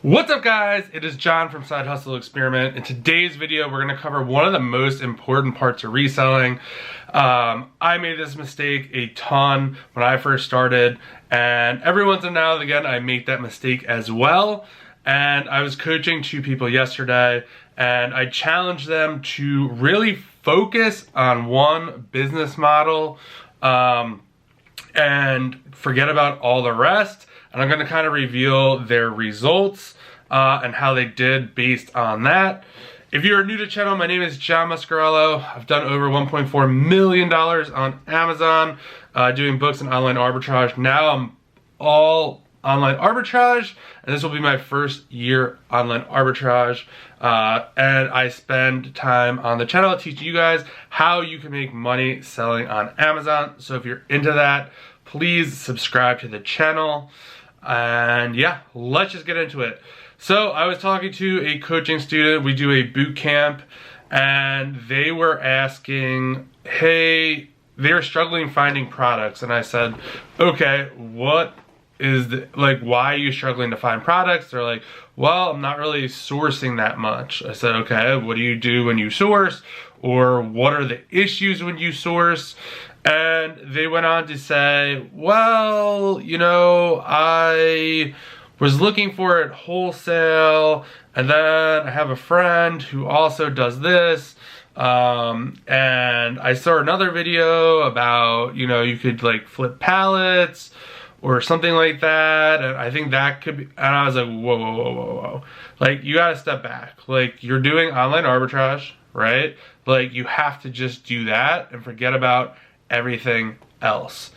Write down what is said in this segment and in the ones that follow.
What's up guys, it is John from Side Hustle Experiment. In today's video we're going to cover one of the most important parts of reselling. I made this mistake a ton when I first started, and every once in a while again I make that mistake as well. And I was coaching two people yesterday and I challenged them to really focus on one business model and forget about all the rest. And I'm going to kind of reveal their results and how they did based on that. If you're new to the channel, my name is John Muscarello. I've done over $1.4 million on Amazon doing books and online arbitrage. Now I'm all online arbitrage, and this will be my first year online arbitrage. And I spend time on the channel teaching you guys how you can make money selling on Amazon. So if you're into that, please subscribe to the channel. And yeah, let's just get into it. So I was talking to a coaching student. We do a boot camp, and they were asking, hey, they were struggling finding products. And I said, okay, what is why are you struggling to find products? They're like, well, I'm not really sourcing that much. I said, okay, what do you do when you source? Or what are the issues when you source? And they went on to say, well, you know, I was looking for it wholesale, and then I have a friend who also does this, and I saw another video about, you know, you could like flip pallets or something like that, and I think that could be, and I was like, whoa, whoa, whoa, whoa, whoa. Like, you gotta step back. Like, you're doing online arbitrage, right? Like, you have to just do that and forget about everything else.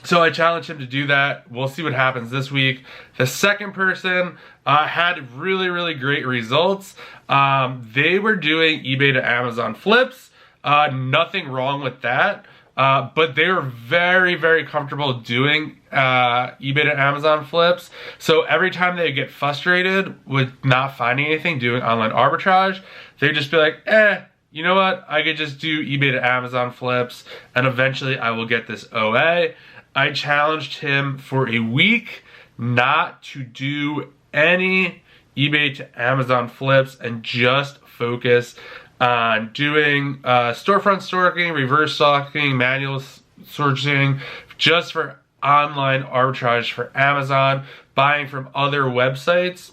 So I challenged him to do that. We'll see what happens this week. The second person had really, really great results. They were doing eBay to Amazon flips. Nothing wrong with that. But they were very, very comfortable doing eBay to Amazon flips. So every time they get frustrated with not finding anything doing online arbitrage, they'd just be like, you know what? I could just do eBay to Amazon flips, and eventually I will get this OA. I challenged him for a week not to do any eBay to Amazon flips and just focus on doing storefront stalking, reverse stalking, manual sourcing, just for online arbitrage for Amazon, buying from other websites.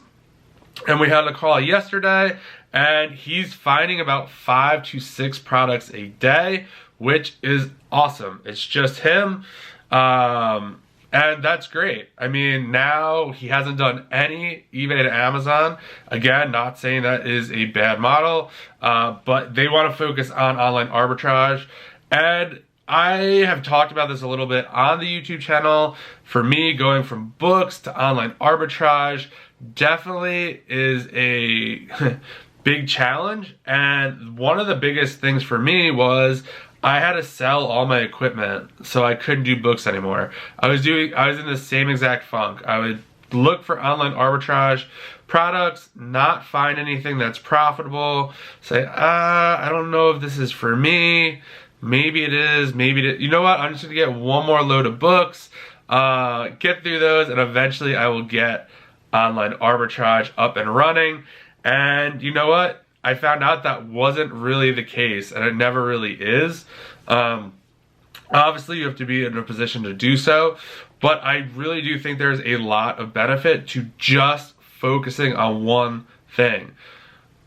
And we had a call yesterday, and he's finding about 5 to 6 products a day, which is awesome. It's just him, and that's great. I mean, now he hasn't done any eBay to Amazon. Again, not saying that is a bad model, but they want to focus on online arbitrage. And I have talked about this a little bit on the YouTube channel. For me, going from books to online arbitrage definitely is a big challenge. And one of the biggest things for me was I had to sell all my equipment, so I couldn't do books anymore. I was in the same exact funk. I would look for online arbitrage products, not find anything that's profitable, say, I don't know if this is for me. Maybe it is, maybe it is. You know what? I'm just gonna get one more load of books, get through those, and eventually I will get online arbitrage up and running. And you know what? I found out that wasn't really the case, and it never really is. Obviously, you have to be in a position to do so, but I really do think there's a lot of benefit to just focusing on one thing.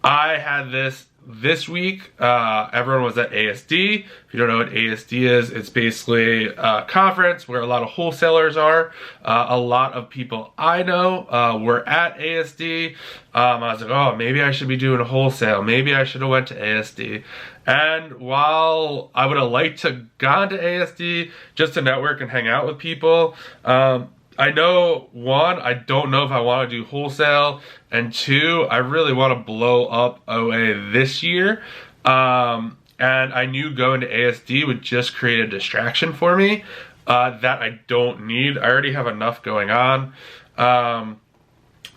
I had this week, everyone was at ASD. If you don't know what ASD is, it's basically a conference where a lot of wholesalers are. A lot of people I know were at ASD. I was like, oh, maybe I should be doing a wholesale. Maybe I should have went to ASD. And while I would have liked to gone to ASD just to network and hang out with people, I know, one, I don't know if I want to do wholesale, and two, I really want to blow up OA this year. And I knew going to ASD would just create a distraction for me that I don't need. I already have enough going on.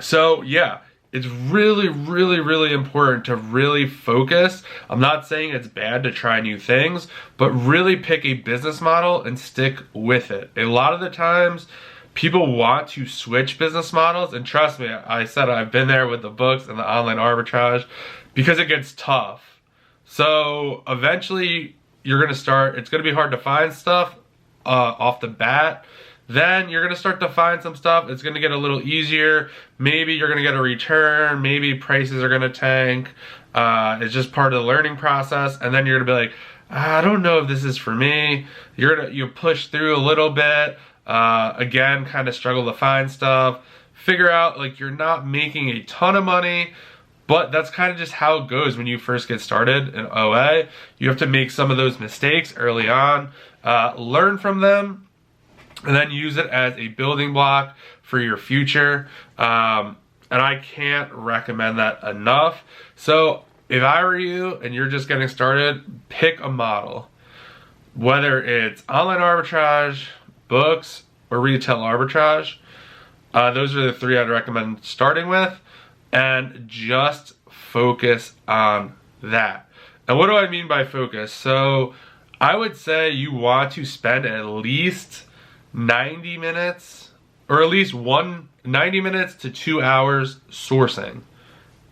So yeah, it's really, really, really important to really focus. I'm not saying it's bad to try new things, but really pick a business model and stick with it. A lot of the times, people want to switch business models, and trust me, I said I've been there with the books and the online arbitrage, because it gets tough. So eventually you're gonna start, it's gonna be hard to find stuff off the bat. Then you're gonna start to find some stuff, it's gonna get a little easier. Maybe you're gonna get a return, maybe prices are gonna tank. It's just part of the learning process, and then you're gonna be like, I don't know if this is for me. You push through a little bit, again, kind of struggle to find stuff, figure out like you're not making a ton of money, but that's kind of just how it goes when you first get started in OA. You have to make some of those mistakes early on, learn from them, and then use it as a building block for your future. And I can't recommend that enough. So if I were you and you're just getting started, pick a model. Whether it's online arbitrage, books, or retail arbitrage. Those are the three I'd recommend starting with, and just focus on that. And what do I mean by focus? So I would say you want to spend at least 90 minutes, or at least 90 minutes to 2 hours sourcing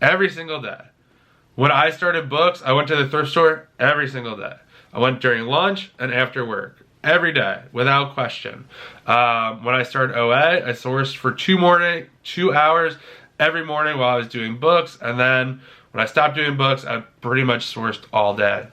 every single day. When I started books, I went to the thrift store every single day. I went during lunch and after work, every day, without question. When I started OA, I sourced for 2 hours every morning while I was doing books, and then when I stopped doing books, I pretty much sourced all day.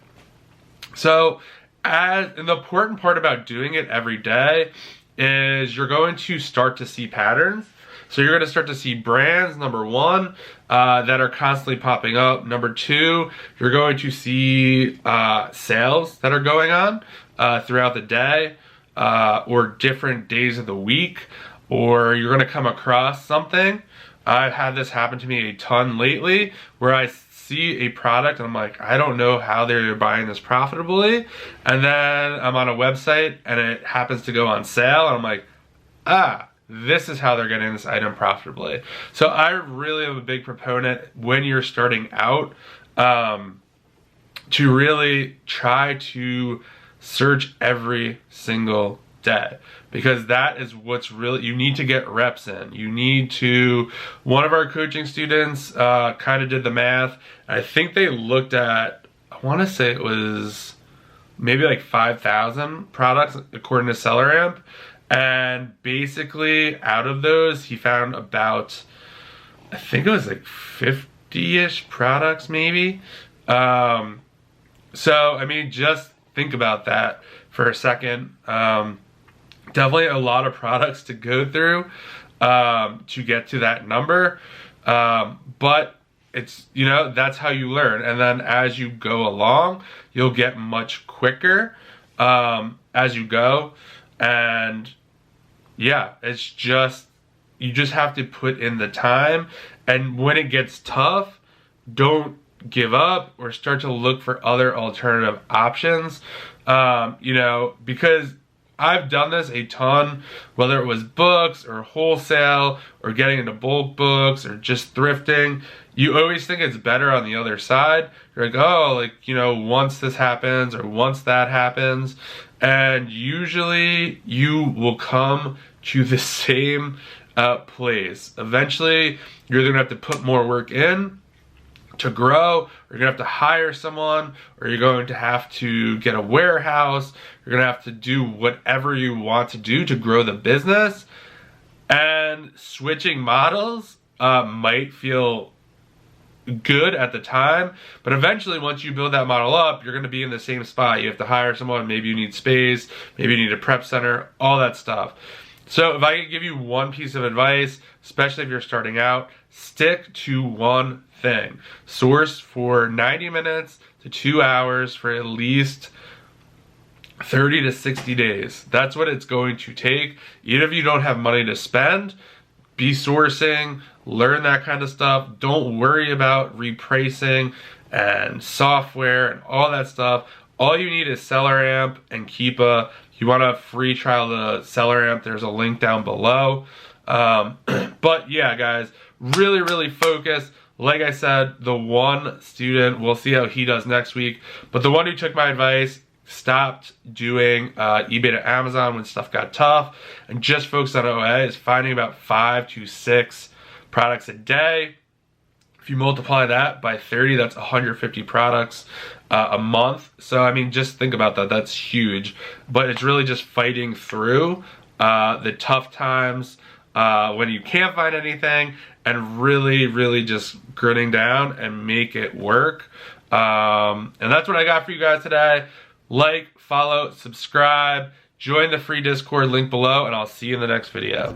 So, and the important part about doing it every day is you're going to start to see patterns. So you're going to start to see brands, number one, that are constantly popping up. Number two, you're going to see sales that are going on throughout the day, or different days of the week, or you're going to come across something. I've had this happen to me a ton lately, where I see a product and I'm like, I don't know how they're buying this profitably, and then I'm on a website and it happens to go on sale, and I'm like, this is how they're getting this item profitably. So I really am a big proponent when you're starting out, to really try to search every single day, because that is what's really, you need to get reps in. You need to, one of our coaching students kind of did the math. I think they looked at, I want to say it was maybe like 5,000 products according to SellerAmp. And basically out of those, he found about, I think it was like 50-ish products maybe. So, I mean, just think about that for a second. Definitely a lot of products to go through to get to that number. But it's, you know, that's how you learn. And then as you go along, you'll get much quicker as you go. And yeah, it's just, you just have to put in the time. And when it gets tough, don't give up or start to look for other alternative options. You know, because I've done this a ton, whether it was books or wholesale or getting into bulk books or just thrifting. You always think it's better on the other side. You're like, oh, like, you know, once this happens or once that happens. And usually you will come to the same place. Eventually, you're gonna have to put more work in to grow, or you're gonna have to hire someone, or you're going to have to get a warehouse. You're gonna have to do whatever you want to do to grow the business. And switching models might feel good at the time, but eventually once you build that model up, you're going to be in the same spot. You have to hire someone, maybe you need space, maybe you need a prep center, all that stuff. So if I could give you one piece of advice, especially if you're starting out, stick to one thing. Source for 90 minutes to 2 hours for at least 30 to 60 days. That's what it's going to take. Even if you don't have money to spend, be sourcing, learn that kind of stuff. Don't worry about repricing and software and all that stuff. All you need is SellerAmp and Keepa. You want a free trial to SellerAmp, there's a link down below. But yeah, guys, really, really focus. Like I said, the one student, we'll see how he does next week, but the one who took my advice, stopped doing eBay to Amazon when stuff got tough and just focused on OA is finding about 5 to 6 products a day. If you multiply that by 30, that's 150 products a month. So I mean, just think about that. That's huge. But it's really just fighting through the tough times when you can't find anything, and really just gritting down and make it work. And that's what I got for you guys today. Like, follow, subscribe, join the free Discord link below, and I'll see you in the next video.